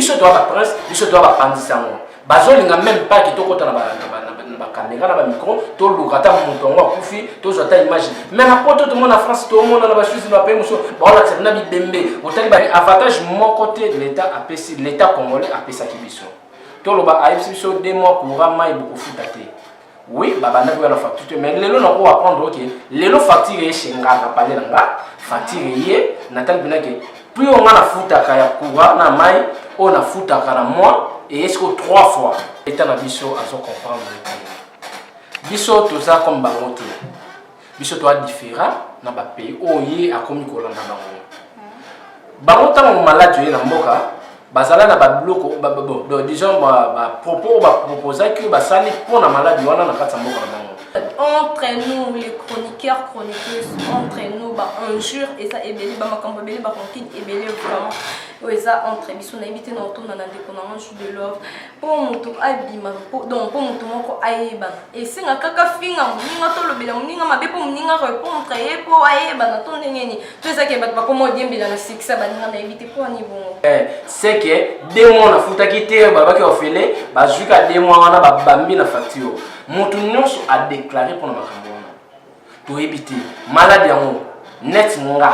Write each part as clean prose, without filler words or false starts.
biso to ba presse biso to ba pandisa ngo bazolinga même pas ki tokota na ba caméra na ba micro to lukata mutu ngo akufi to zota image mais na poto to mona France to mona na ba chuzi na pays muso ba la na bidembe otali ba avantage mon côté l'état APC l'état congolais APC ki biso to lo ba AFC biso 2 mois courant mai beaucoup futate oui baba na la facture mais lelo na ko apprendre OK lelo facture e shenga na parler nga facture ye na tali binake puis on a na futaka ya courant na mai on a futaka na mois et est-ce que 3 fois état na biso azo comprendre biso toza comme bangote biso to différent na ba pays oye akomi ko landa bango bango tan malade na mboka bazala na ba bloko disons ba propos ba proposer que ba sali pour na malade wana na kata mboka na bango entre nous les chroniqueurs chroniqueuses entre nous ba injure et ça ebeli ba makambo ebeli ba konkin ebeli vraiment oui ça entre biso na éviter na auto na ndeko na jour de love pour mutu abima donc pour mutu moko ayeba et singa kaka finga muninga to lobela muninga mabe pour muninga répondre et pour ayeba na to ndengeni tout ça ke bat ba komo diembela na succès ba ninga na éviter pour niveau c'est que 2 mois na futa kité baba ke ofele ba juka 2 mois wana ba bambi na facture mutu nyonso a déclaré pour na makambo wana to éviter maladie yango net nga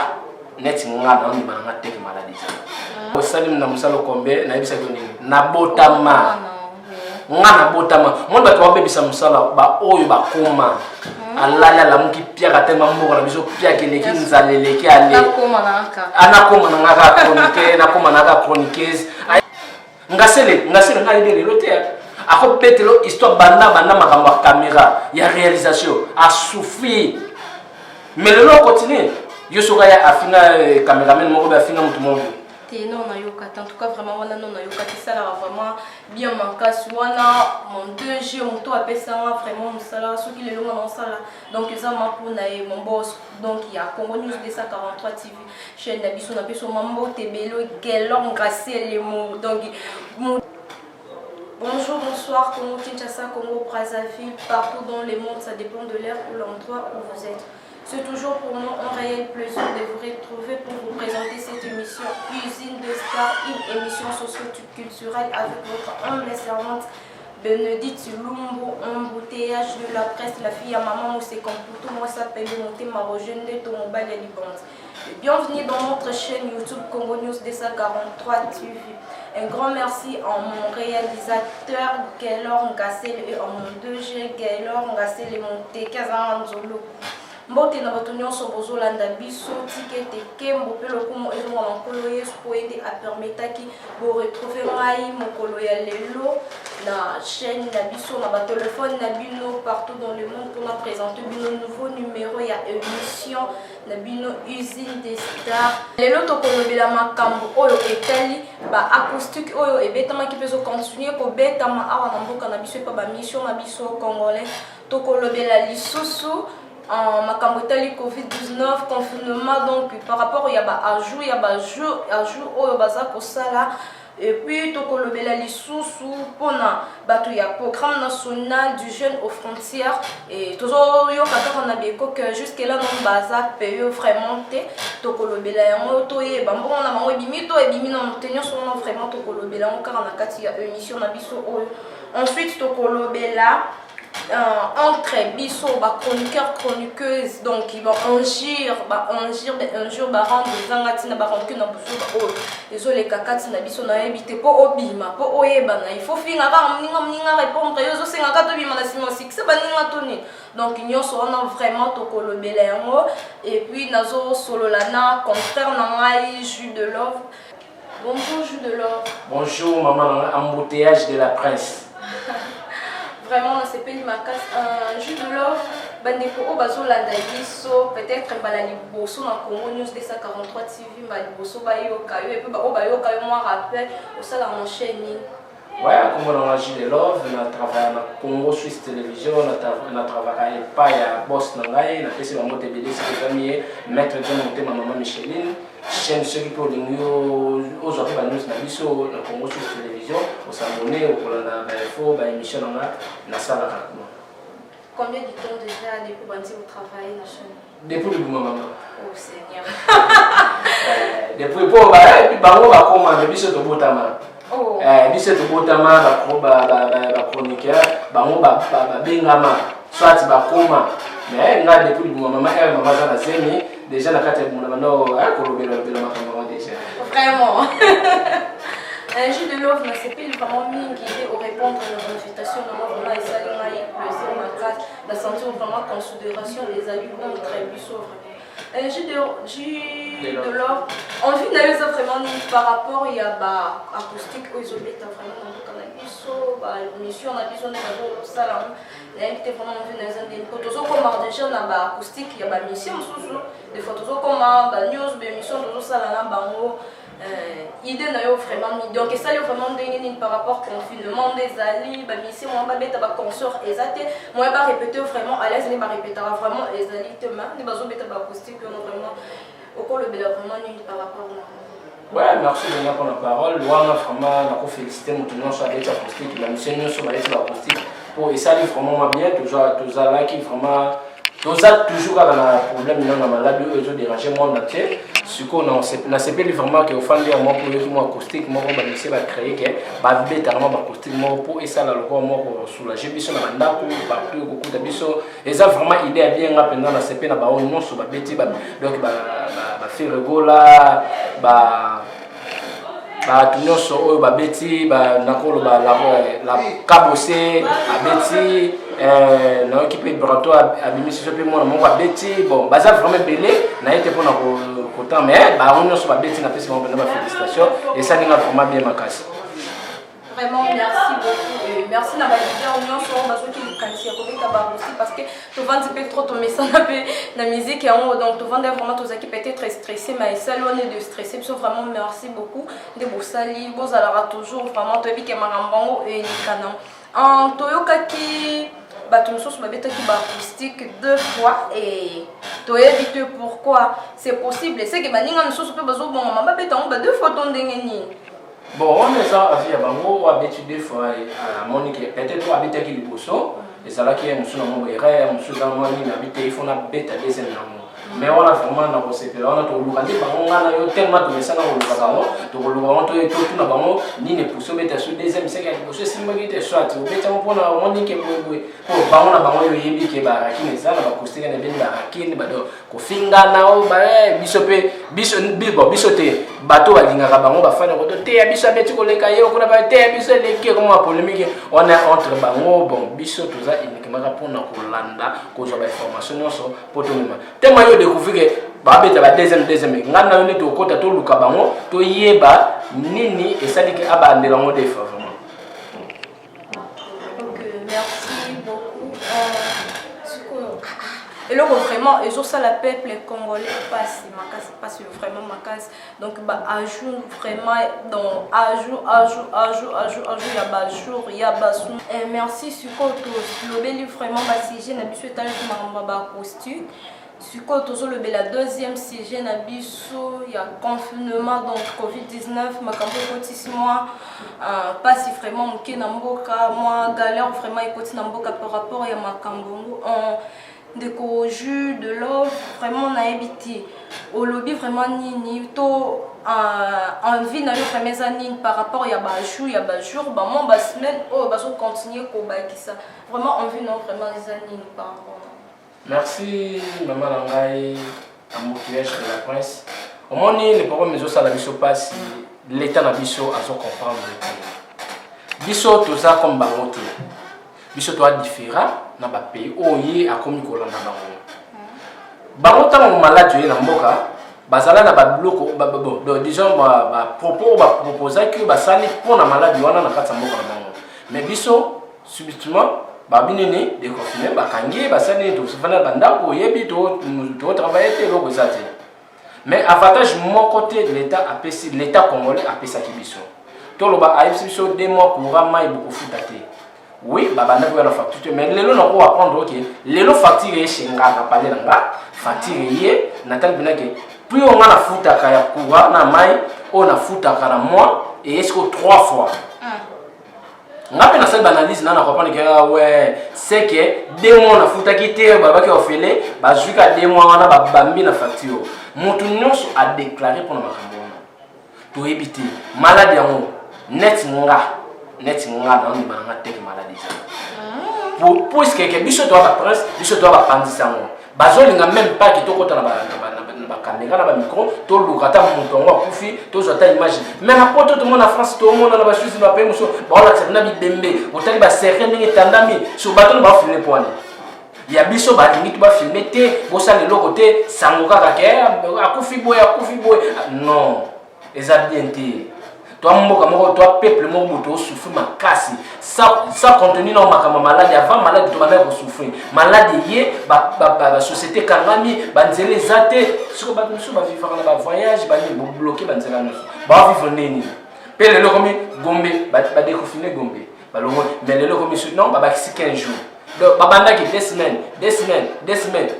na ni bana teke maladie o salim na musalo kombe na yebisa ko nini na botama nga na botama mon bato ba bebisa musala ba oyo ba koma alala la muki pia ka tema mboka na biso pia keleki nzalele ki ale ana koma na nga chronique na koma na chroniqueuse ngasele nga idée lote ako petelo histoire banda makambo caméra ya réalisation a souffrir mais le long continue yo soka ya afina cameraman moko ba afina mutu moko non na yoka en tout cas vraiment wana non na yoka ça là vraiment bien mankas wana mon 2G moto appelle ça vraiment musala ce qui le long dans ça là donc ça m'a pour na mon boss donc il y a Congo News 243 TV chaîne d'Abisso na peso mambo tebelo gelong grâce les mots donc bonjour, bonsoir, Congo Kinshasa, Congo Brazzaville, partout dans le monde, ça dépend de l'heure ou l'endroit où vous êtes. C'est toujours pour nous un réel plaisir de vous retrouver pour vous présenter cette émission Usine de Stars, une émission socio-culturelle avec votre humble servante Bénédicte Lumbo, embouteillage de la presse, la fille à maman, c'est comme pour tout, moi ça s'appelle monter Marogène de Tomobal et Libande. Bienvenue dans notre chaîne YouTube Congo News 243 TV. Un grand merci à mon réalisateur Gaylor Ngassel et à mon 2G Gaylor Ngassel et mon T15 Nzolo. Mbote na bato nyonso bozolanda biso tikete ke mbopelo kumo ezonga makolo yesu po ende apermetaki bo retrouver ngai mokolo ya lelo na chaîne na biso na ba téléphone na bino partout dans le monde pour présenter bino nouveau numéro ya émission na bino Usine des Stars. Lelo tokolobela makambo oyo etali ba acoustique oyo ebetamaki peso continuer ko betama awa na mboka na biso pa ba mission na biso congolais tokolobela lisusu makambo tali Covid-19 confinement donc par rapport il y a ba ajout oyo baza kosala et puis tokolobela lisusu pona bato ya programme national du jeune aux frontières et tozo yo kaka na beko que jusque là non baza payo vraiment te tokolobela yango toye bambongo na bango ebimi to ebimi na tenir son nom vraiment tokolobela on kaka na kati ya émission na biso oyo ensuite tokolobela entre biso ba chroniqueur chroniqueuse donc ils vont ungir ba rendre zangati na ba ronke na buso ba o ezo le kakati na biso na ebite po obima po oyeba na il faut finga ba mninga répondre yo zo senga ka to bima na simo succès ba ninga toni donc nyonso on a vraiment to kolobela yango et puis nazo solola na contraire na ngai jus de love. Bonjour jus de love. Bonjour maman embouteillage de la presse. Vraiment, c'est pas ma casse. Jus de love, bandeko bazolanda biso peut-être bala liboso na Congo News 243 TV ba liboso ba yoka yo et puis ba yoka yo moi rappel au ça la mon chaîne. Ouais, comme on a Jus de love, on a travaillé na Congo Suisse Télévision, on a travaillé pas ya boss nangai, na pesi ba moté BD c'est famille maître de monter ma maman Micheline. Chaîne ceux qui pour les news aux autres news na biso na Congo Suisse Télévision au s'abonner au kolanda ba info ba émission na sala rapidement. Combien de temps déjà depuis que vous travaillez na chaîne? Depuis le moment. Oh Seigneur. Depuis pour ba bango ba commande biso to botama. Oh biso tobotama bachroniqueur bango babengama soit bakoma mais nga depuis mama aza na zemi déjà na kati ya mona bando kolobela makambo déjà vraiment. Un jeu de l'offre, c'est pas vraiment mingi au répondre à nos invitations. Normalement, il s'agit de plaisir, la sentir vraiment considération des avis très puissants. Un jeu de l'offre, on vit d'ailleurs vraiment par rapport il y a acoustique aux obéta vraiment dans le cannabis, mission on a besoin de ça l'invité vraiment on vit dans un quand on comme déjà on a acoustique il y a mission des fois on comme news mission on ça là bango idée na yo vraiment donc ça yo vraiment ndenge par rapport confinement des alliés mission on va mettre consort exact moi va répéter vraiment à l'aise mais va répéter vraiment les alliés demain les bazo mettre acoustique vraiment au cours le vraiment par rapport ouais merci de pour la parole loin vraiment na féliciter maintenant sur avec acoustique la mission nous sur avec acoustique pour et ça vraiment bien toujours là qui vraiment toujours dans le problème dans la maladie ils ont dérangé moi entier ce qu'on a c'est vraiment que au fond de moi pour moi acoustique moi on va essayer de créer que va vraiment acoustique moi pour et ça là le moi pour soulager biso na bandako partout beaucoup de biso et ça vraiment idée bien pendant la CP na ba on non sur ba beti donc ba faire regola tout nyonso oyo babeti nakolo la kabose abeti na okipe brato abimisi so pe mona moko abeti bon baza vraiment belé na été pour na kotan mais on nyonso babeti na pesi vraiment ba félicitations et ça ninga vraiment bien makasi. Vraiment merci beaucoup et merci na ba leader union so bazo ki kanisi ko beta ba aussi parce que tu vends un peu trop ton message na musique et donc tu vends vraiment tous équipes étaient très stressés mais ça on est de stresser so vraiment merci beaucoup de bosali bos alors toujours vraiment to bike marambango et nikana en toyoka ki bato mosusu babetaki baacoustique 2 fois et toyebi pourquoi c'est possible c'est que baninga mosusu mpe bazobongama babetango ba 2 fois to ndenge nini. Bon, on est ça avec Bango, on a habitué des fois à Monique, peut-être on habite avec les poissons, et ça là qui est monsieur dans mon erreur, monsieur dans mon ligne, habité, il faut la bête à des énormes. Mais on a vraiment dans ce pays, on a tout le monde, on a tellement de messages dans le ballon, tout le monde, tout le ballon, ni les poissons, mais sur deuxième, c'est qu'il y a des poissons, si moi qui était soit, au fait, on prend un monde qui est pour ballon, la ballon, il y a qui est baraki, mais ça, la acoustique, elle est bien baraki, mais donc, au finga nao, bisopé, bisoté, bateau à l'ingara, bango, ba fan, on te biso beti ko le kaye, on a pas te biso le qui comme la polémique, on est entre bango, bon, biso tout ça, uniquement pour na Hollanda, ko joba information pour tout le monde. Tellement découvrir que babeta ba deuxième ngana yone to kota to luka bango to yeba nini et ça dit que abandela ngo defa vraiment. Donc merci beaucoup. Et là vraiment et sur ça la peuple congolais passe vraiment ma case donc ajout vraiment dans ajout il y a bas jour il y a bas et merci sur tous le bel vraiment ba sujet na biso état de ma costume. Sur la deuxième sujet na biso il y a confinement donc Covid-19 makambo koti 6 mois pas si vraiment moké na mboka moi galère vraiment ekoti na mboka par rapport ya makambo de jus de l'eau vraiment na ebiti au lobby vraiment nini to envie na yo vraiment nini par rapport ya ba jour ba mon ba semaine oh ba so continuer ko ba kisa vraiment envie non vraiment les nini par rapport. Merci maman Langai Amoukièche de la Prince. Au moins les problèmes mais ça la biso pas si l'état na biso a so comprendre biso tout ça comme bangote biso toi différent na ba pays oyi a komi ko landa bango bango malade na mboka bazala na ba bloco disons ba propos ba proposer que ba sali pour na malade wana na kata mboka na bango mais biso subitement babinene déconfiné bakangi basani to sefana bandako yebi to travailler te loko zate mais avantage mon côté l'état congolais a pesa kibiso to loba aipsiso 2 mois courant mai beaucoup futate oui babanda ko la facture mais lelo na ko apprendre OK lelo facture e shinga na parler nga facture ye natal binake plus on a la futa kaya courant na mai on a futa kana mois et est-ce que 3 fois ngape na cette analyse na comprendre que ouais c'est que 2 mois na futa kité baba ki ofele ba juka 2 mois wana ba bambi na facture mutu nyonso a déclaré pour na makambo to ebité malade yango net nga na ndima nga tek maladie pour ce que biso to ba prince biso to ba pandisango bazolinga même pas ki tokota na ba caméra na ba micro to lukata muto ngo akufi to zota image mais na poto to mona France to mona na ba chuzi ba pe muso ba la tsena bi dembe otali ba serre ndenge tandami so bato ba filmer point ya biso ba limite ba filmer te bo sa le côté sango kaka ke akufi boy non eza bien te toi mboka moko toi peuple moko to souffrir makasi ça contenu na makama malade avant malade to bana ko souffrir malade yé ba société kangami ba nzele zate siko ba miso ba vivre na ba voyage ba ni bloquer ba nzela no ba vivre nini pele lo komi Gombe ba déconfiner Gombe ba lo mais le lo komi non ba 15 jours donc babanda ki 2 semaines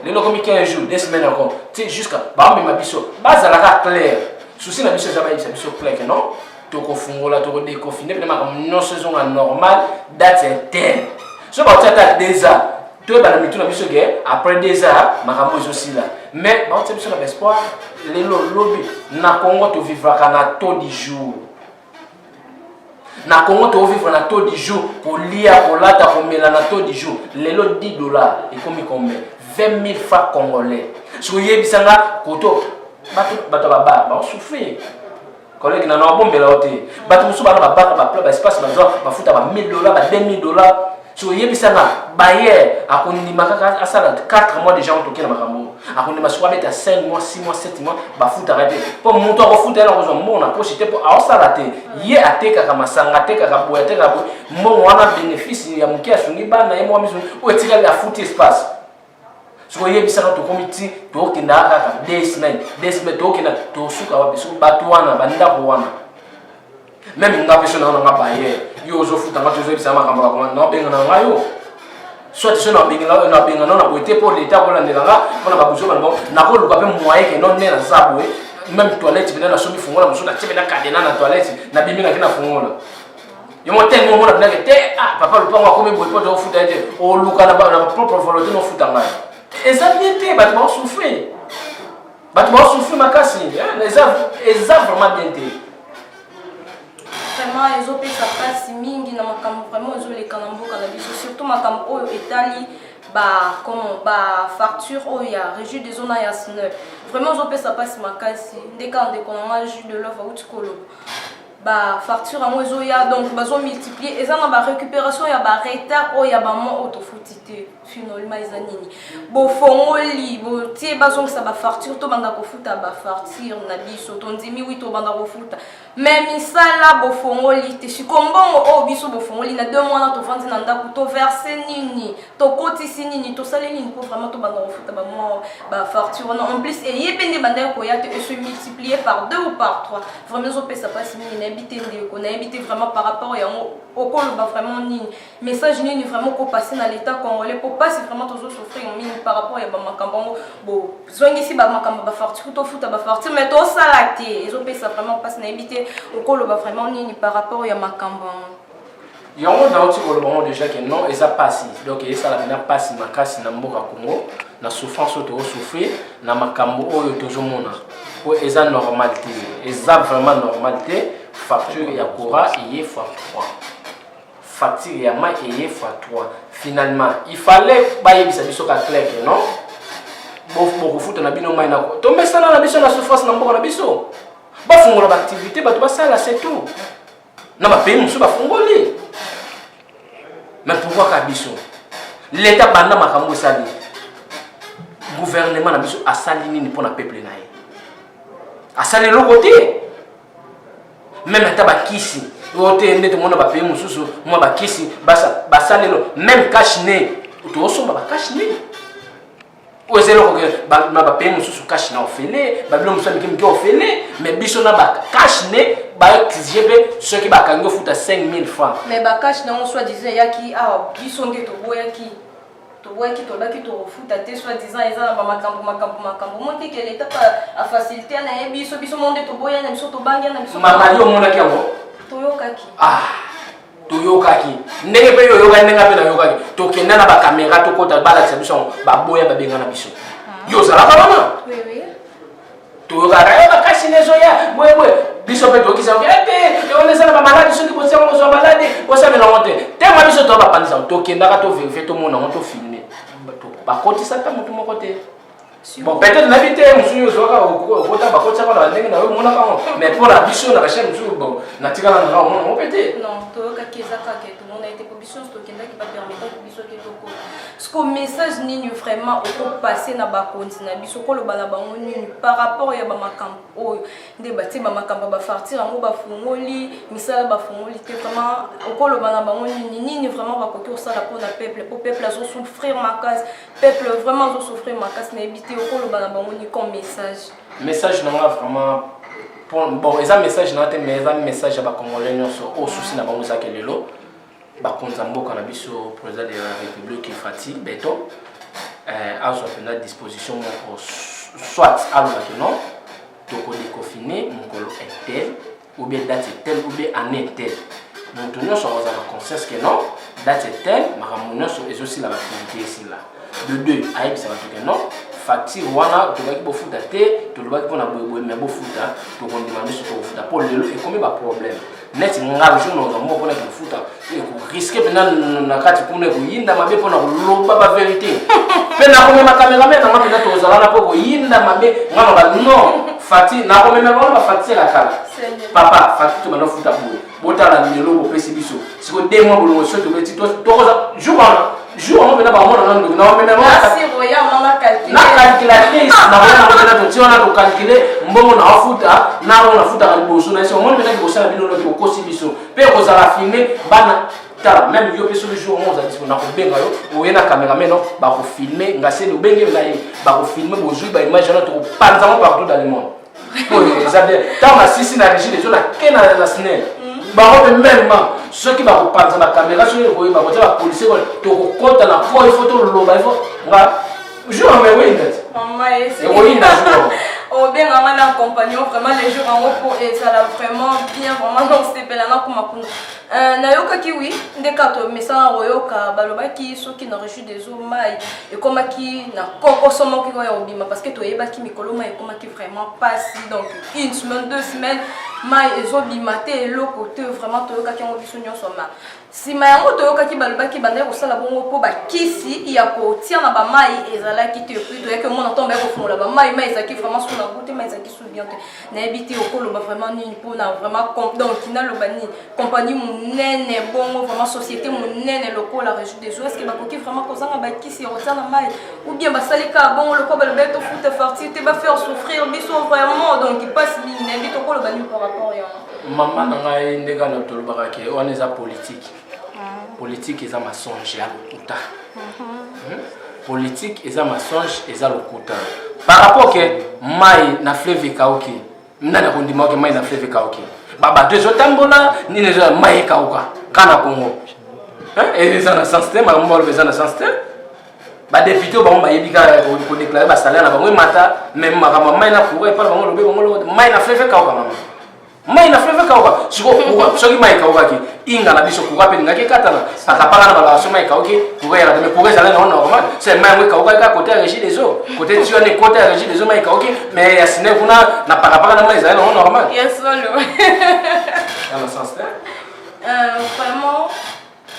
le lo komi 15 jours 2 semaines encore tu jusqu'à ba me mabiso bazala ka clair souci na biso zaba biso clair non toko fungola toko déconfiner vraiment non saison normale date interne so ba tata déjà to ba na mitu na biso ge après déjà makambo aussi là mais ba tata biso na espoir les lobby na Congo to vivre kana taux du jour na Congo to vivre na taux du jour pour lia pour lata pour mela na taux du jour les lots $10 et comme combien 20 000 francs congolais so yebisanga koto bato ba souffrir collègue na bombe la hote bato musu bana ba espace ba futa ba $1000 ba $2000 so yebisanga baye akondima kaka asala 4 mois déjà on toke na makambo akondima so beta 5 mois 6 mois 7 mois ba futa raté pour monto ko futa na ko mona ko chite pour asala te ye ateka kama sanga teka ka boya teka bo mo wana bénéfice ya muki asungi bana ye mo miso o etika la futa espace so yebisanga to committee to kinda kaka 2 semaines to kinda to suka wa biso batwana banda ko wana même nga peso na nga baye yo zo futa nga to zo bisama kamba ko na benga na ngayo soit so na benga na boite pour l'état ko la ndela ko na babuzo bana na ko luka pe moye ke non ne na sabwe même toilette bina na somi fungola muso na tibe na kadena na toilette na bimi na kina fungola yo mo tengo mo na bina ke te papa lupa ngo ko me boite to futa ete o luka na ba na propre volonté no futa nga exactement bato ba souffrir makasi eza vraiment bien te vraiment ils ont pesa place mingi na makambo vraiment ils ont les kanamboka na biso surtout makambo oyo etali ba comment ba facture oyo ya régie des zones ya SNE vraiment ils ont pesa place makasi ndeka ndeko na jus de l'offre utikolo ba facture amo ezo ya donc bazo multiplier eza na ba récupération ya ba retard o ya ba mo autofutité finalement eza nini bo fongoli bo tie bazo sa ba facture to banda ko futa ba facture na biso to ndimi wi to banda ko futa même misala bo fongoli te sikombongo o biso bo fongoli na 2 mois na to vandi na ndako to verser nini to kotisi nini to sale nini pour vraiment to banda ko futa ba mo ba facture en plus et yebende banda ko ya te se multiplier par 2 ou par 3 vraiment zo pesa pas si on a habité vraiment par rapport au col vraiment ni message ni vraiment qu'on passer dans l'état congolais pour pas c'est vraiment toujours souffrir en mine par rapport à makambo bon besoin ici makambo ba facture to futa ba facture mais to salaté ils ont payé ça vraiment pas na habité au col vraiment ni par rapport à makambo yango na oti ko déjà que non eza passe donc ça la venir passe makasi na mboka Congo na souffrance to souffrir na makambo oyo toujours mona ko eza normalité eza vraiment normalité facture ya courant et x3 facture ya ma et x3 finalement il fallait baye bisa biso ka clair que non bo futa na bino mai na ko tombe sana na biso na souffrance na mboka na biso ba fungola ba activité ba to ba sala c'est tout na ba pays musu ba fungoli mais pourquoi ka biso l'état banda makambo sali gouvernement na biso asali nini pour na peuple na ye asali lo côté même ata bakisi ote ndete mona ba pays mususu mo bakisi basali lo même cash ne to somba ba cash ne ozelo ko ba pays mususu cash na ofele ba bilo mususu kimki ofele mais biso na ba cash ne ba exigebe ceux qui ba kango futa 5000 francs mais ba cash na on soit disait yaki biso ngeto boyaki qui to baki to futa te soit disant ils ont makambo monte que l'état a facilité na biso monde to boya na biso to banga na biso mama yo mona kiango to yokaki ndenge pe yo yoka ndenge pe na yokaki to kenda na ba caméra to kota bala biso ba boya ba benga na biso yo zala ka wana oui to yoka ra ba kasi nezo ya mwe biso pe tokisa ok te on est na malade ceux qui bossent on malade bossa mais non te moi biso to ba pandisa to kendaka to vérifier to mona on to filmer ba kotisa ta mutu moko te bon peut-être n'habiter monsieur zoka okota ba kotisa kwa ndenge na mona ka mais pour la biso na ba chaîne monsieur bon na tikala na on peut-être non to ka kezaka ke tout le monde a été pour biso to kendaki ba permettre biso ke to ko ce que message nini vraiment au passer na ba continue biso ko lo bala bango nini par rapport ya ba makambo oyo nde bati ba makambo ba fartir ngo ba fungoli misala ba fungoli te vraiment ko lo bala bango nini vraiment ba koki osala pour na peuple pour peuple azo souffrir makasi peuple vraiment azo souffrir makasi na ebité ko lo bala bango ni comme message non vraiment bon eza message na te mais eza message ba congolais nyonso au souci na bango za kelelo bakonza mboka na biso président de la république Fati Beto azo à disposition soit alobaki non toko déconfiné mokolo tel ou bien date telle ou bien année telle moto nyonso aza na conscience que non date telle makambo nyonso ezosi la activité ici là de deux ayebisa bato que non facture wana tobaki bofuta te tolobaki mpona boyeboye me bofuta tokondima biso tokofuta mpo lelo ekomi baproblème neti nga jour naoza moko mpona kofuta ekoriske mpena na kati kuna ekoyinda mabe mpona koloba bavérité mpe nakomema cameraman nanga mpena tozala na mpo koyinda mabe nga nanga non fati nakomema bango bafacture akala papa facture tobanda ofuta boye botala lelo bopesi biso siko 2 mois bolongo so tobeti tokoza jour wana jour on vient par moi non non mais na calculatrice na wana na to wana to calculer mbongo na afuta na wana afuta ka liboso na so on vient ki bosala bino no ko kosi biso pe ko za filmer bana tala même yo pe sur le jour on za disponible na ko benga yo o yena cameraman no ba ko filmer ngase no benge na ye ba ko filmer bo jour ba image na to ko panza mo partout dans le monde pour ça bien tant na sisi na régie les gens na kena na snare barobe même ceux qui va prendre la caméra sur le voyez ba la police to ko konta na po il faut to loba il faut nga je me oui net maman et oui na on bien en compagnon vraiment les jours en repos et ça l'a vraiment bien vraiment donc c'est belle na kuma kuna na yoka ki oui ndekato mesa royoka balobaki soki na reçu des eaux mai et comme qui na koko somo ki ya obima parce que to yeba ki mikolo mai comme qui vraiment passe donc 1 semaine 2 semaines mai ezobimate le côté vraiment to yoka ki ngo biso nyonso ma si mayango to yoka ki balobaki bande ko sala bongo po ba kisi ya ko tia na ba mai ezala ki te puis to yeke mona tombe ko fungola ba mai mai ezaki vraiment sur la route mais ezaki sous bien na ebité okolo ba vraiment ni po na vraiment donc kina lo bani compagnie nene bongo vraiment société monene loko la région des jours est-ce que bakoki vraiment kozanga ba kisi rota na mai ou bien basalika bongo loko ba lebeto foot farti te ba faire souffrir biso vraiment donc il passe bien bito ko lo bani par rapport ya maman ngai ndeka na tolobaka ke on est politique politique eza mensonge ya lokuta politique eza mensonge eza lokuta par rapport que mai na fleuve kauki nana kondima ke mai na fleuve kauki baba deux otambola ni les mai kauka kana Congo et ça na sens te ma mbo bezana sens te ba député ba mba yebika ko déclarer ba salaire na bango mata même makama mai na kuwa pa bango lobe bango mai na fleuve kauka mama mai na fleuve kauka siko soki mai kauka ki inga na biso kuwa pe ngaki katana akapanga na bala so mai kauki kuwa ya mais kuwa sala na normal c'est mai mai kauka ka côté régie des eaux côté tu as côté régie des eaux mai kauki mais ya sine kuna na parapara na mai sala na normal yes solo dans le sens vraiment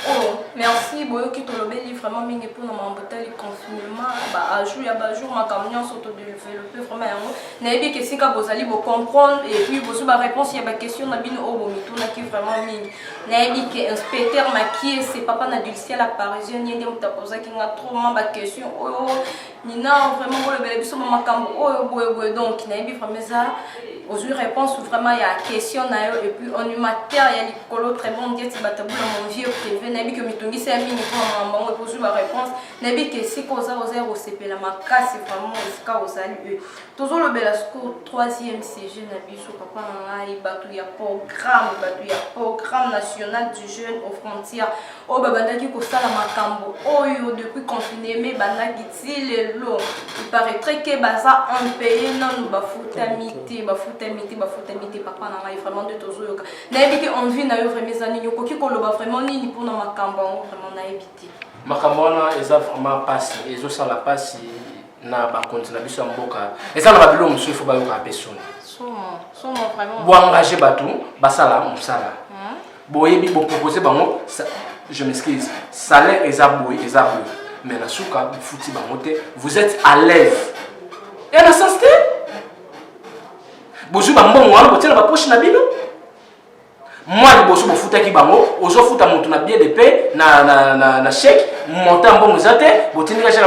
oh merci boyo ki tolobeli vraiment mingi pour na mambotali confinement ba jour ya ba jour ma camion soto de développer vraiment yango na ebi ke sika bozali bo comprendre et puis bozo ba réponse ya ba question na bino o bomito na ki vraiment mingi na ebi ke inspecteur makie c'est papa na dulcia la parisienne yende mutapoza ki nga trop ma ba question oh nina vraiment bo le bele biso makambo oh boye donc na ebi vraiment ça aux réponses vraiment il y a question na et puis on humanitaire il y a l'écolo très bon dire c'est batabula mon vieux privé na bi que mitongi c'est mini pour maman pour la réponse na bi que si cause aux zéro c'est la makasi vraiment esika osali toujours le belasco 3e CG na biso papa ngai batu ya programme national du jeune aux frontières o babandaki ko sala makambo oyo depuis confiné mais bandaki ti lelo il paraîtrait que baza un pays non bafutamité papa na ngai vraiment de tozoyoka na ebiki envie na yo vraiment zani yokoki koloba vraiment nini pona makambo vraiment na ebiti makambo wana eza vraiment passe ezo sala passe na ba continue biso mboka eza na babilo musu ifo bayoka personne Somo vraiment. Vous engagez Batou, Basala, Moussala. Boyebi, vous proposez, je m'excuse, salaire et zaboué, mais la souka, vous êtes à l'aise. Et à la sensité, vous avez un bon mois, vous avez un poche nabino. Moi, je suis foutu qui bango, ozo foutu mon ton billet de paix, na chèque, monter un bon musate, vous tenez la chèque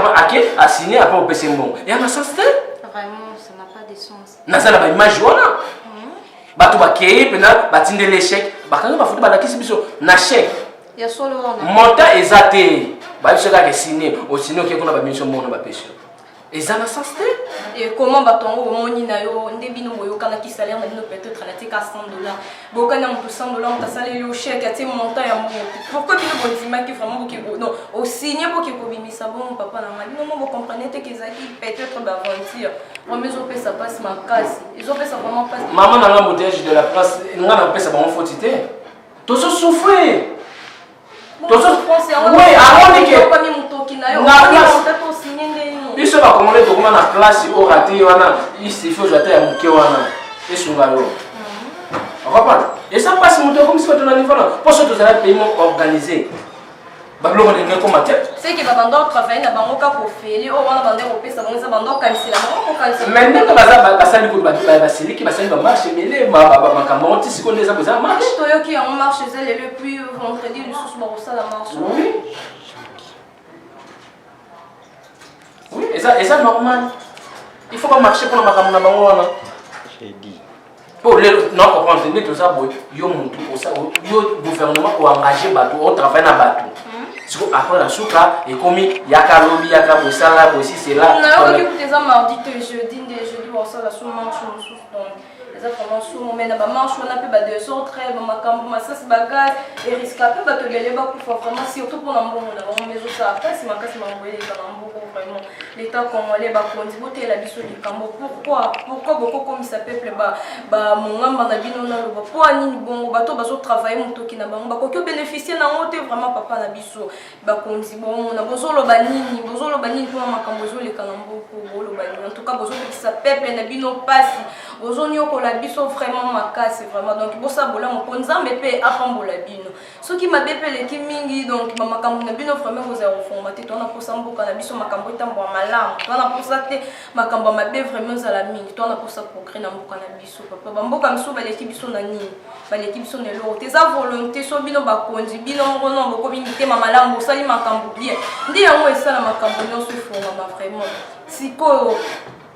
à signer après au PC bon. Et à la sensité. Vraiment, ça n'a pas de sens. Nazala ba image wana. Bato ba kei pena batinde les chèques, ba kanga ba foutu ba la kisi biso na chèque. Ya solo wana. Monta ezate. Ba biso ka signer, au signer qui kona ba mission bon na ba pêche. Ezana sensité. Et comment batongo moni na yo ndebino boyo kana ki salaire na bino peut-être la tika $100. Bokana on $100 on ta salé yo chèque ati montant ya mo. Pourquoi bino bonzima qui vraiment boki non au signer boki ko bimisa bon papa na mali non vous comprenez que ezaki peut-être ba aventure. Moi mais on peut ça passe ma casse. Ils ont fait ça vraiment passe. Maman na l'embouteillage de la place, nga na pesa ba on fautité. Tozo souffrir. Tozo penser oui, avant que pas mi mutoki na yo. Na place. Ils sont pas comme les documents en place au raté wana il se fait jeter à muke wana et sunga yo on comprend et ça passe mon comme si tu n'as niveau là pour ce que vous allez paiement organisé bablo on est comme tête c'est que babando travailler na bango ka ko feli o wana bande ko pesa bango bando kansila bango kansila maintenant que baza basali ko basali ki basali ba marche mais ma makambo ti siko les abuza marche to yo ki en marche c'est le plus vendredi le sous ba ça la marche oui. Oui, et ça normal. Il faut pas marcher pour la maman. J'ai dit. Pour les non comprendre tout ça, yo montou pour ça, yo gouvernement pour engager bateau, on travaille dans bateau. Après la souka et comme yaka lobby yaka bosala aussi c'est là. On a écouté ça mardi jeudi on ça la sous marche donc exactement sous moment na ba marche on a peu ba 2 heures très ba makambo masas bagage et risque peu ba to gele ba pour vraiment surtout pour l'ambon na ba mais ça après c'est makasi mangwele kana mboko vraiment l'état congolais ba kondi boté la biso likambo pourquoi beaucoup comme ça peuple ba mongamba na bino na lo pour nini bongo bato bazo travailler motoki na bango ba ko bénéficier na ngote vraiment papa na biso ba kondi bon na bozolo ba nini pour makambo zo le kana mboko bolo ba en tout cas bozo ça peuple na bino pasi bozo nyoko la biso vraiment makasi vraiment donc bosa bola mo nzambe pe apambola bino soki mabepele ki mingi donc makambo na bino vraiment vous avez formaté tona posa mboka na biso makambo itambo malamu tona posa te makambo mabe vraiment za la mingi tona posa progrès na mboka na biso papa bamboka miso ba l'équipe biso na nini ba l'équipe biso ne lo te za volonté so bino ba konzi bino ngono boko bingi te malamu sali makambo bien ndi yango esala makambo nyonso fonga vraiment siko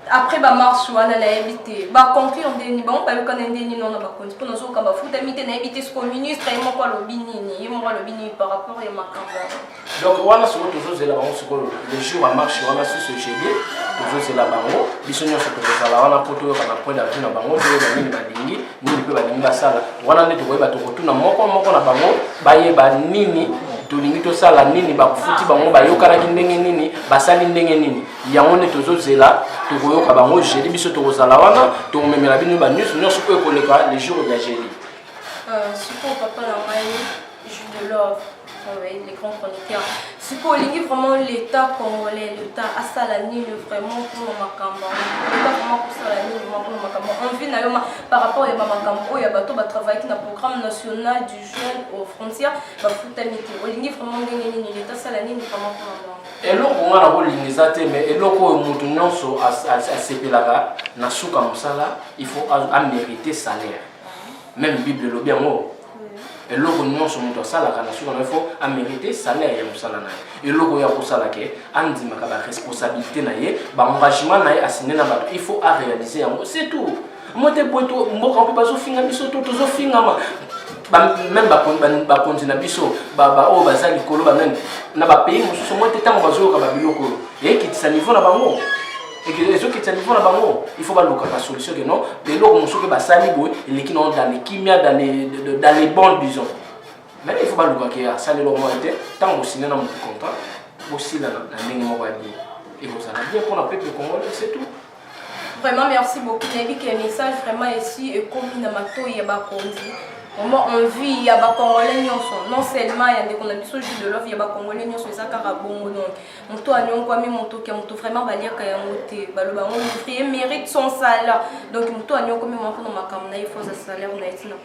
après ba marche wana na éviter ba conclure ndeni ba on pa yoka ndeni non ba konti pour nous ka ba futa mité na éviter ce ministre et moi lo binini moi lo binini par rapport à makambo donc wana sur toujours c'est là on le jour à marche wana sur ce jeudi toujours c'est là bango bisonyo se peut la wana poto kana point d'avis na bango pe ba nini ba dingi ni pe ba dingi ba sala wana ne to ba to tuna moko na bango ba ye ba nini tolingi tosala nini bakufuti bango bayokanaki ndenge nini basali ndenge nini yango nde tozozela tokoyoka bango jeli biso tokozala wana tokomemela bino banews nyonso oyo ekoleka le jour ya jeli sikoyo papa na ngai jus de love les grands chroniqueurs sikoyo olingi vraiment l'état congolais l'état asala nini vraiment pour makambo l'état vraiment kosala nini pour makambo envie na yo par rapport ya makambo oyo ya bato batravaillaki na programme national du jeune aux frontières bafutami te olingi vraiment ndenge nini l'état asala nini vraiment pour makambo eloko nga na kolinga eza te mais eloko oyo motu nyonso asepelaka na suka mosala il faut amériter salaire même bible elobi yango eloko nyonso moto asalaka na suka na il faut amériter salaire ya mosala na ye eloko oyo akosala ke andimaka baresponsabilité na ye baengagement na ye asigne na bato il faut aréaliser yango c'est tout mo te boeto mboka mpe bazofinga biso to tozofingama même bakonzi na biso oyo baza likolo banani na bapays mosusu mo te ntango bazoyoka babiloko oyo ekitisa niveau na bango ezokitisa niveau na bango il faut balukaka solution ke non biloko mosusu ke basali boye eleki nango dans les kimia dans les bons disons mais il faut balukaka asali eloko moko te ntango bosigne na motu contrat bosila na ndenge moko ya bien ekozala bien mpona peuple congolais c'est tout. Vraiment merci beaucoup. Il y a un message vraiment ici et comme il y a ma toy et bakondi. Vraiment envie il y a ba congolais nyonso non seulement il y a des conditions de l'offre, il y a des Congolais qui sont ça carabongo donc moto agnon quoi mais moto qui moto vraiment balia kaya moté baloba on ouvrier mérite son salaire donc moto agnon comme moi pour makamna il faut ça salaire na itina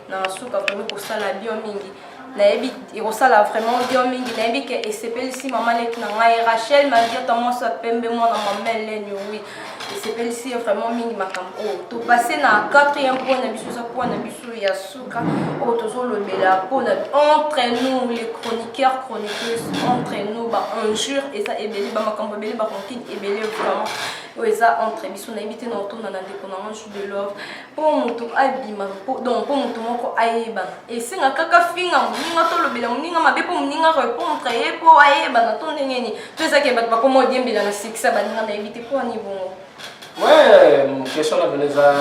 na suka vraiment pour ça la bien mingi nayebi ekosala vraiment bien mingi nayebi ke esepelisi mama leki na ngai Rachel m'a dit ta mwasi apembe mwana mama Hélène oui esepelisi vraiment mingi makambo oyo topase na 4e point na biso eza point na biso ya suka oyo tozolobela mpona entre nous les chroniqueurs chroniqueuses entre nous bainjure eza ebele bamakambo ebele bakontine ebele vraiment oyo eza entre biso nayebi te na otonda na ndeko na ngai de love mpo moto abima donc mpo moto moko ayeba esenga kaka finga moninga tolobela moninga mabe mpo moninga répondre ye mpo ayebana to ndenge nini to ezaki bato bakoma odiembela na succès baninga nayebi te mpo ani bongo. Ouais, question la Veneza,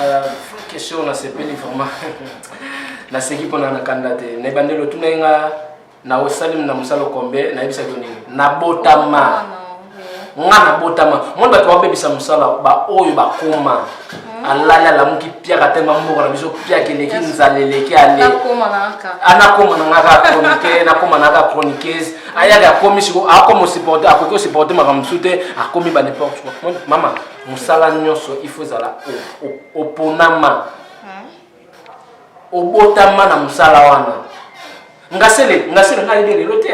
question on a sepeli vraiment. Na seki pona na kandate. Na bandelo tunenga na osalim na musalo kombe na ebisa koni. Na botama. Nga na botama. Mon bato wa bebisa musala ba oyo ba koma. Alala la muki pia katema mboka na biso pia keleki nzaleleki ale. Na koma na aka. Ana koma na ngaka chronique, na koma na ngaka chroniqueuse. Aya ga komi siko akomo supporter akoko supporter makamsute akomi ba n'importe quoi. Mama musala nyonso il faut zala oponama obotama na musala wana ngasele ngali de lote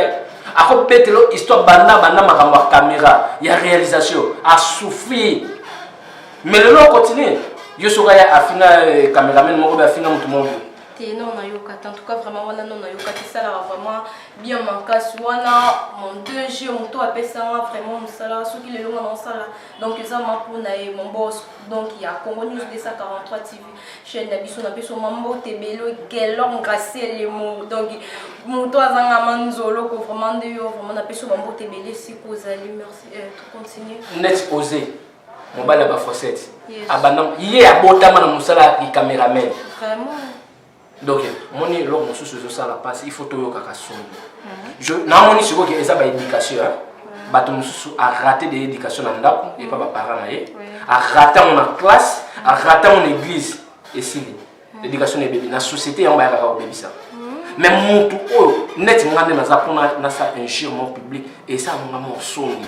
ako petelo histoire banda makambo caméra ya réalisation a souffrir mais le long continue yo soka ya afina cameraman moko ba afina mutu moko non na yoka en tout cas vraiment wana non na yoka ça là vraiment bien makasi wana mon 2G moto appelle ça vraiment musala ce qui le long dans ça là donc ça m'a pour na mon boss donc il y a Congo News 243 TV chaîne d'Abisso na biso mambo tebelo gelong grasser les mots donc moto azanga manzolo ko vraiment de yo vraiment na biso mambo tebele si kozali merci tout continuer net osé mobile ba fossette abandon yé abotama na musala ki cameraman vraiment. Donc, moni lors mon sous ça la passe, il faut tout yoka kasoni. Je na moni siko que eza ba éducation, bato mususu a raté de l'éducation na ndako et pas ba parents na ye, a raté en classe, a raté en église et si l'éducation est bébé na société on ba ka bébé ça. Mais mutu oyo net ngande na za pona na sa injure public et ça mon amour soni.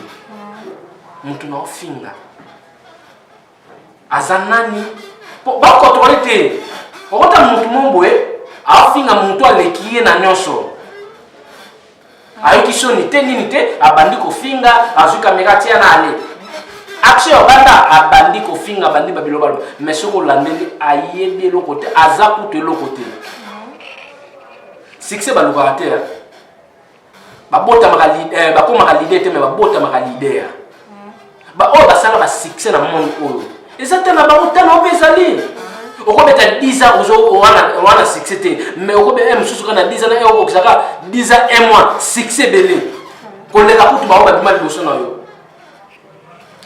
Mutu na ofinga. Azanani ba contrôler te. Okota mutu mombwe afinga mutu alekiye na nyonso ayoki soni te nini te abandi kofinga azu kamera tia na ale action banda abandi kofinga abandi babilo balo mais soko landeli ayede lokote azaku te lokote succès baluka te babota maka leader bakoma ka leader te mais babota maka leader ba o basala ba succès na monde oyo ezatana babota na obezali okobeta 10 ans ozo wana succès mais okobe mususu kana 10 ans eo okisaka 10 ans 1 mois succès belé koleka kutu ba oba bima liboso na yo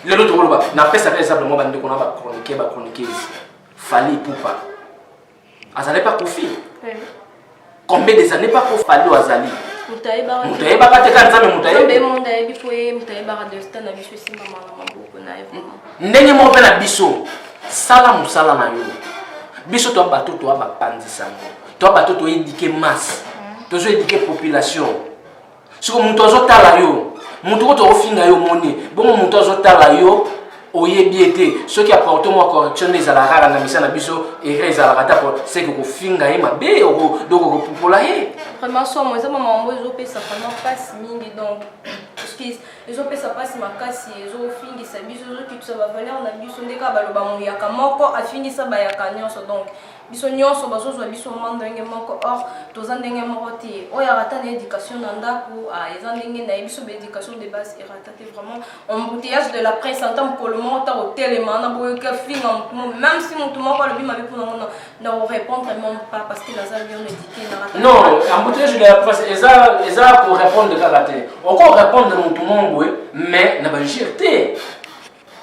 lelo to koloba na pesa ka exemple mo bande kona ba chroniqueuse fali poupa azale pas kofi combien des années pas ko fali azali mutaiba kate kanza me mutaiba de stand na biso simba mama maboko na yo ndenge mo pe na biso sala musala na yo biso to bato to ba pandisango to bato to éduquer masse to zo éduquer population siko muntu azotala yo muntu ko to ofinga yo moni bon muntu azotala yo oyebiete ceux qui apportent moi correction des alara na misana biso et rezala ta pour c'est que ko finga ye mabe o doko ko popola ye vraiment so moi ça maman moi zo pesa vraiment passe mingi donc parce que les autres ça passe makasi les autres fingi ça biso zo ki ça va valeur na biso ndeka baloba mo yaka moko afingi ça ba yaka nyonso donc biso nyonso bazozwa biso mandenge moko or toza ndenge moko te oya rata na éducation na ndako eza ndenge na biso ba éducation de base et rata te vraiment embouteillage de la presse en tant que le monde au téléman na boyo ka finga même si mon tout moko le bima be pour na répondre même pas parce que la salle bien éduqué na rata non embouteillage de la presse eza pour répondre de karaté encore répondre mon tout monde mais na ba jirté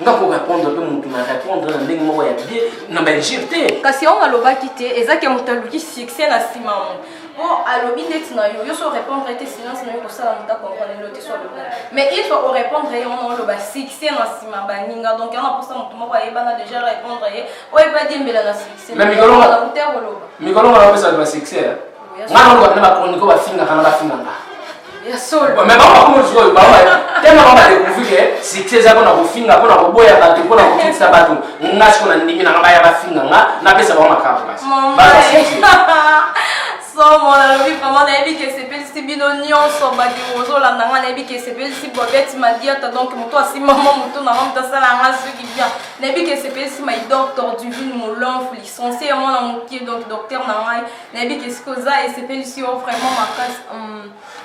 nga ko répondre pe mutu na répondre na ndenge moko ya bien na ba jirté kasi on alobaki te ezaki mutaluki succès na sima mo po alobi net na yo so répondre te silence na yo ko sala muta comprendre le te so le mais il faut répondre on loba succès na sima baninga donc on a pour ça mutu moko ayeba na déjà répondre ye o eba dimbela na succès mais mikolo na pesa ba succès ngana ngo na chronique ba finga kana ba finga nga ya solo mais ba ko zo ba tellement ba découvrir que succès za kona ko finga kona ko boya ba to kona ko kitsa ba to ngasi kona ndimi na ba ya ba finga nga na pesa ba makabo kasi ba so mon ami vraiment nayebi que c'est pas si bino nyonso ba di ozo la nanga nayebi que c'est pas si bobeti madiata donc moto asi maman moto na mama tasala nga ce qui bien nayebi que c'est pas si my docteur du ville mon l'enfant licencié mon amour donc docteur na ngai nayebi que ce que ça et c'est pas si vraiment ma casse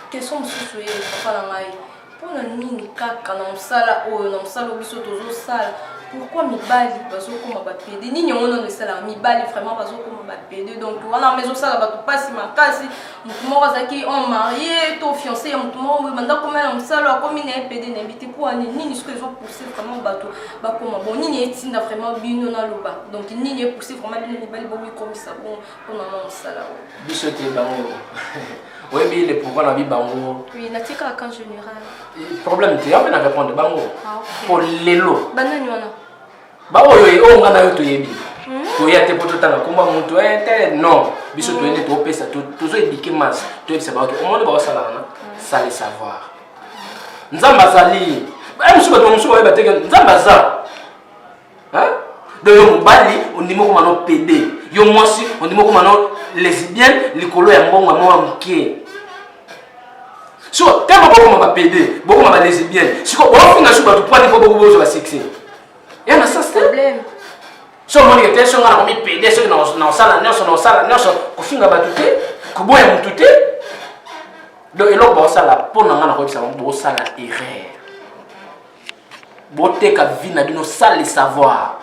question mususu ye papa na ngai pona nini kaka na msala oyo na msala biso tozo sala pourquoi mibali bazokoma bapede nini yango nono esala mibali vraiment bazokoma bapede donc wana mais osala bato pasi makasi motu moko azalaki en marié to fiancé ya motu moko banda koma na mosala akomi na epede na yebi te po ane nini soki ezopousse vraiment bato bakoma bon nini etinda vraiment bino naloba donc nini epousse vraiment bino mibali bomikomisa bon mpona na mosala oyo biso te bango oyebi le pourquoi na bibango oui natikaka en général problème te yape na répondre bango pour lelo banani wana ba oyo o ngana yo toyebi toya te poto tanga komba muntu te non biso toyende to pesa tozo éduquer masse toyebisa ba o monde ba osala na ça le savoir nzamba zali ba musu ba musu ba te nzamba za hein de yo mbali ondimo ko mano PD yo mwasi ondimo ko mano lesbienne likolo ya mbongo mwa mke so tellement beaucoup ma PD beaucoup ma lesbienne siko bo finga sho ba to point ko beaucoup bo ba sexy ya na ça problème so moni que te so ngana ko mi PD so na sala nyonso ko finga ba tuté ko boya mututé donc elo ba sala pona ngana ko bisa bo sala erreur bo te ka vie na bino sale savoir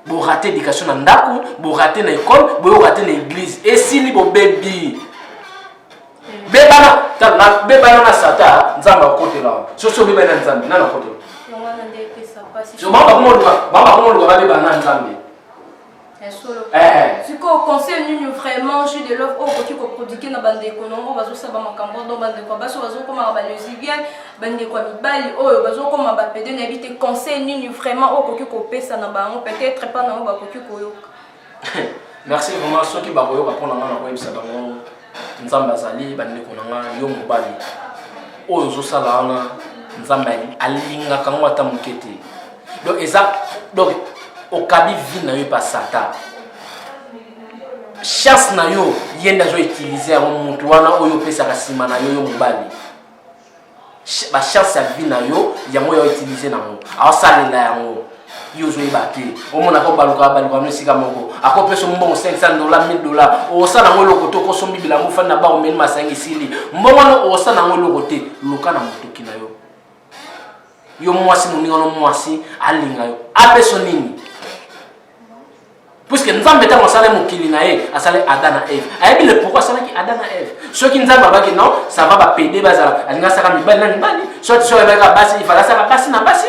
bo rater éducation na ndako bo rater na école bo rater na église et si li bo baby bebana ta bebana na sata nzamba kote la so bebana nzambe na kote yongana nde pesa pasi so baba ko mo ba bebana nzambe solo siko conseil nini vraiment je de love o ko ko produire na bande ekonomo bazo saba makambo do bande ko baso bazo koma ba lesbienne bande ko mibali oyo bazo koma ba pede na bité conseil nini vraiment o ko pesa na bango peut-être pas na ba ko yoka merci vraiment ceux qui ba ko yoka pona na ko ebisa bango nzamba zali bande ko na yo mobali oyo zo sala na nzamba alinga kango ata mukete donc eza donc au kabi vie na yo pa sata chance na yo yenda zo utiliser ya muntu wana oyo pesa kasima na yo mobali ba chance ya vie na yo yango yo utiliser na mo asalela yango yo zo ibate omona ko baluka musika moko akopeso mbongo $500 $1000 o sana ngo lokoto ko sombi bila mo fana ba o meni masangi sili mbongo no o sana ngo lokote luka na mutuki na yo mwasi muninga no mwasi alinga yo apeso nini puisque nzambe ta mosala mokili na ye asala Adam na Eve ayebi le pourquoi asala ki Adam na Eve soki nzambe abaki non ça va ba pede bazala alinga saka mibali na mibali soki so ebaka basi ifala saka basi na basi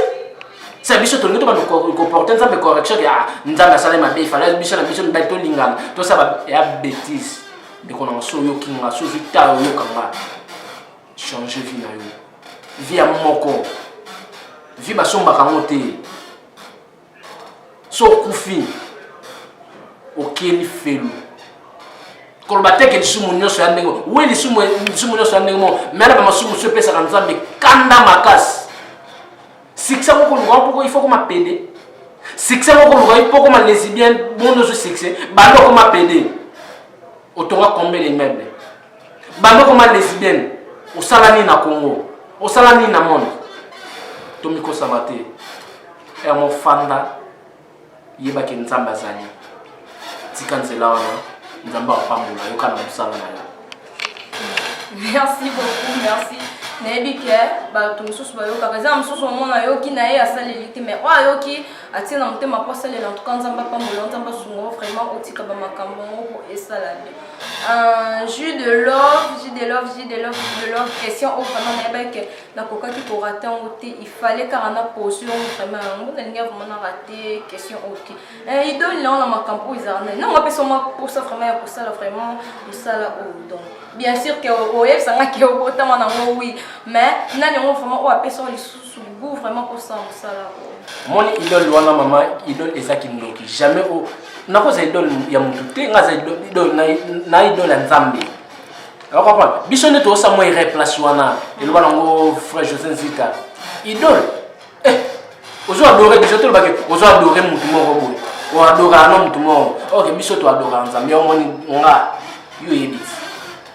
c'est biso to ngito ba ko porter nzambe correction ya nzambe asala mabe ifala biso na biso mibali to lingana to saba ya bêtise de kona so yo kinga so vita yo kanga changer vie na yo vie moko vie ba somba kango te so kufi okeli felu koloba teke lisumu nyonso ya ndenge we lisumu nyonso ya ndenge mo mera ba masumu so pesa ka nzambe kanda makasi siksa ko luwa poko il faut ko mapede siksa ko luwa il faut ko ma lesbienne bondo so sikse bando ko mapede otonga combien les meubles bando ko ma lesbienne osala ni na Congo osala ni na monde to miko sabate e mo fanda yeba ke nzamba zani tikanzela wana nzamba pambola yo kana musala na yo. Merci beaucoup, merci. Nebike ba tumususu ba yoka kaza mususu mona yoki na ye asalelite mais wa yoki atina mutema kwa salela en tout cas nzamba pambola nzamba sungo vraiment otika ba makambo ngoko esalade. Jus de love question au vraiment nebeke na koka ki ko rater oté il fallait karana position vraiment on a linga vraiment rater question oté. Il donne là on a makambo izarna. Non on peut seulement pour ça vraiment pour ça vraiment ça là donc bien sûr que au F ça n'a que autant en oui mais nani on vraiment on appelle ça les sous vraiment pour ça là mon idole wana mama idole ezaki ndoki jamais o nako za idole ya mutu te nga za idole na idole nzambe Alors comprendre biso ne to sa moi replace wana il va nango frère José Nzita idole ozo adorer biso to bake ozo adorer mutu moko boy o adorer non mutu moko OK biso to adorer nzambe o moni nga yo yebit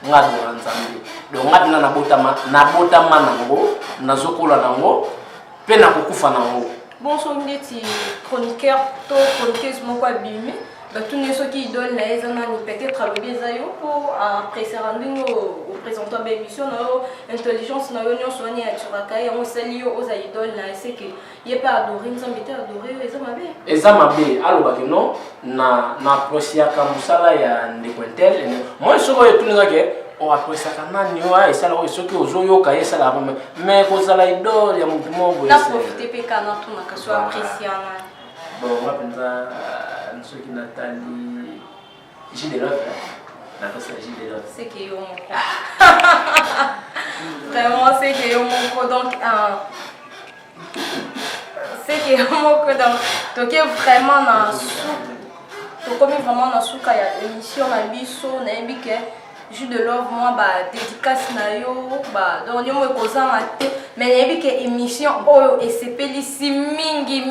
nga adorer nzambe donc nga dina na botama nango nazokola nango pe na kokufa nango. Bon so ndeti chroniqueur to chroniqueuse moko abimi tous les gens qui donnent la peut-être à l'obézayo pour apprécier au présentant de l'émission, l'intelligence, nous soignons à Turakai, on s'allie aux idoles, c'est que il n'y a pas adoré, nous sommes adorés, les hommes abbés. Les hommes abbés, alors que non, na apprécié comme ça là, il y a des quintelles. Moi, je suis tout le monde on apprécie quand même, et ça là, ceux qui osent yo cahier ça là, mais quand ça là idole, il y a beaucoup de monde. On a profité pour qu'on soit apprécié. Bon, moi, ceux qui Nathalie J de l'autre, c'est qui est au mon vraiment c'est qui est au mon donc c'est qui est au mon donc vraiment dans sous comme vraiment dans sous quand il y a émission la biso na bique Jus de love moi bah dédicace na yo bah donc yo mo koza maté mais na bique émission oyo esepelisi mingi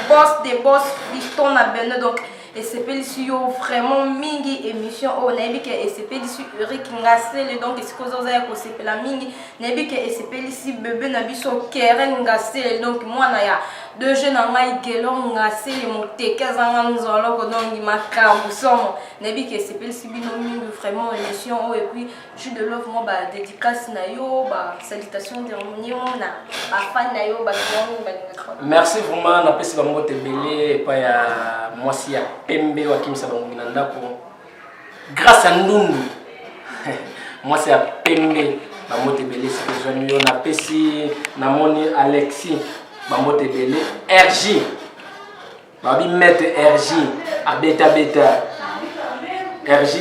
boss des boss liston na beno donc esepelisi yo vraiment mingi émission oyo na bique esepelisi Eric Ngasele donc esikozo za ko sepela mingi na bique esepelisi bébé na biso Keren Ngasele donc moi na ya deux jeunes en maille gelon Ngasele monté kazanga nzolo ko donc makambu somo na bique esepelisi bino mingi vraiment émission et puis Jus de love moi bah dédicace na yo bah salutations d'harmonie na ba fan na yo ba merci vraiment na pesi ba mote belé pa ya mwasi ya pembe wa kimisa bango na ndako grâce à Ndundu mwasi ya pembe ba mote belé c'est que yo na pesi na moni Alexis ba mote belé RJ ba bi mettre RJ a beta RJ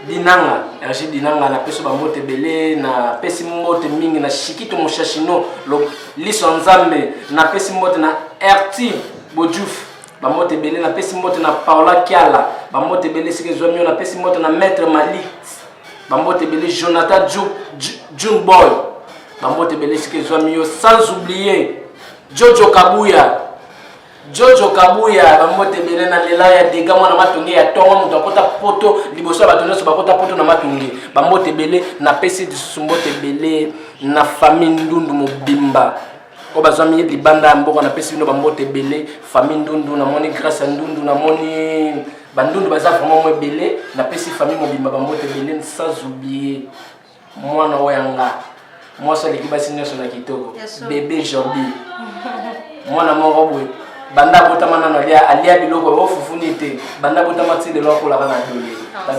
dinanga na peso ba mote belé na pesi mote mingi na shikito moshashino lo liso nzambe na pesi mote na RT Bodjouf ba mote belé na pesi mote na Paola Kiala ba mote belé sike zomio na pesi mote na Maître Malik ba mote belé Jonathan June Boy ba mote belé sike zomio sans oublier Jojo Kabuya ba mote belé na lela ya dega mwana matongi ya tongo muto akota poto liboso ba tonyo so bakota poto na matongi ba mote belé na pesi de sumbote belé na famille Ndundu mobimba o bazami libanda mboko na pesi bino ba mote belé famille Ndundu na moni grâce à Ndundu na moni bandundu baza vraiment mo belé na pesi famille mobimba ba mote belé sans oublier mwana oyanga moi ça l'équipe basi nyoso na kitoko bébé Jordi mwana moko boy banda botama na alia biloko ofufuni te banda botama ti de loko la kana dole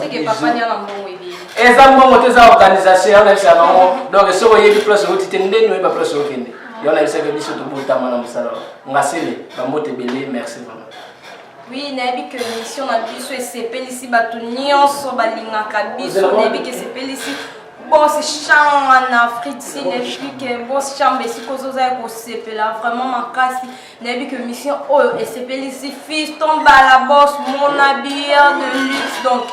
c'est que papa nya na mbongo ebi eza mbongo te za organisation na bisa bango donc so ko yebi place o tite ndeni o ba place o kende yo na bisa ke biso to botama na musala ngasele ba mote belé merci vraiment. Oui, nabi que mission na biso esepelisi batu nyonso balingaka biso nabi que esepelisi boss chant en Afrique si les boss chant mais si kozoza ko sepela vraiment makasi nabi que mission oyo esepelisi fiston bala boss mon habilleur de luxe donc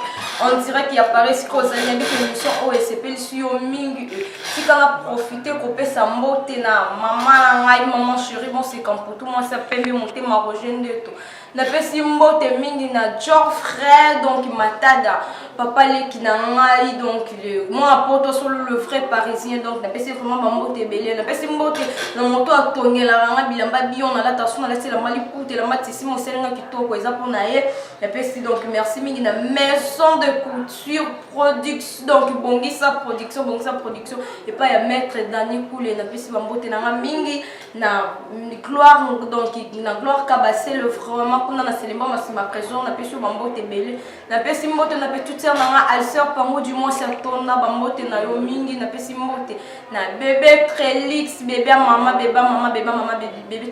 on dirait qu'il apparaît ce kozoza nabi que mission oyo esepelisi yo mingi si quand a profité ko pesa mbote na maman ngai maman chérie bon c'est comme pour tout moi ça peut me monter ma rejoindre de tout na pesi mbote mingi na Geoffrey donc matada papa le kinangai donc le moi poto sur le frère parisien donc na pesi vraiment mbote belé na pesi mbote na moto atongela nga bilamba bion na la tasu na laisser la mali coûte la matisi mon selinga kitoko eza pona ye na pesi donc merci mingi na maison de couture production donc bongisa production et pas ya maître Dani Koulé na pesi mbote na nga mingi na gloire donc na gloire Kabassé le vraiment kuna na célébrant ma présence na pesi mbote belé na pesi mbote na petit sœur na alseur pango du mois satona mbote na yo mingi na pesi mbote na bébé Trelix bébé mama bébé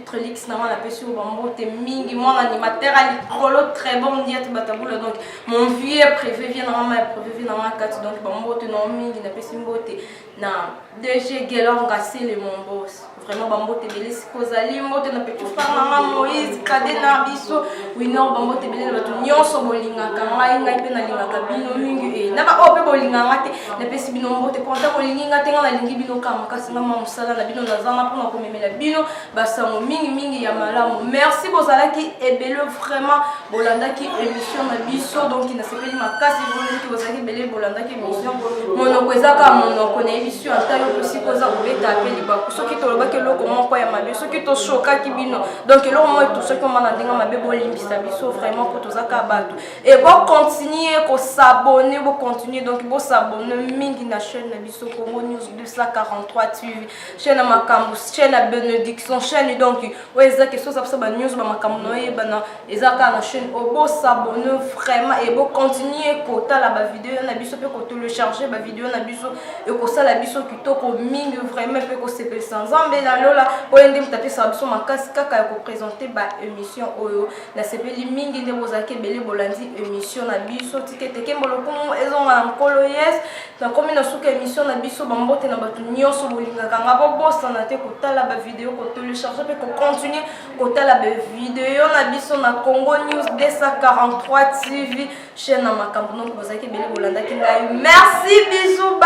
Trelix na pesi mbote mingi mon animateur ali très bon diète batabula donc mon vieux préféré vient na ma carte donc mbote na mingi na pesi mbote na DG Gelor Ngasele mon boss vraiment mbote belé kozali mbote na petit frère na Moïse Kadena biso biso winner bango tebele bato nyonso bolingaka ngai pe nalingaka bino mingi na ba ope bolinganga te na pesi bino mbote ponta bolinginga te nga nalingi bino kama kasi nga mosala na bino nazanga mpona komemela bino basango mingi ya malamu. Merci bozalaki ebele vraiment bolandaki émission na biso donc nasepeli makasi boleki bozalaki ebele bolandaki émission monoko ezaka monoko na émission ata yo aussi koza kobeta apeli baku soki tolobaki eloko moko ya mabe soki toshokaki bino donc eloko moko tosoki omana ndenge mabe bolimbisa biso vraiment po tozaka bato et bocontinue kosabone bocontinue donc bosabone mingi na chaîne na biso Congo News 243 TV chaîne ya makambo chaîne ya bénédiction chaîne donc oyo eza question ça ba news ba makambo no yebana eza kaka na chaîne obosabone vraiment et bocontinue kotala ba vidéo na biso pe kotelecharger ba vidéo na biso et kosala biso kitoko mingi vraiment pe kosepelisa nzambe na lola oyo nde mutapesa biso makasi kaka ya kopresenter ba émission oyo na sepeli mingi nde bozalaki ebele bolandi émission na biso tikete kembolokumu ezonga na mokolo yes na komi na suka émission na biso bambote na bato nyonso bolingaka nga bobosana te kotala ba vidéo kotelecharger pe kocontinue kotala ba vidéo na biso na Congo News 243 TV chaîne na makambo donc bozalaki ebele bolandaki ngai merci bisous.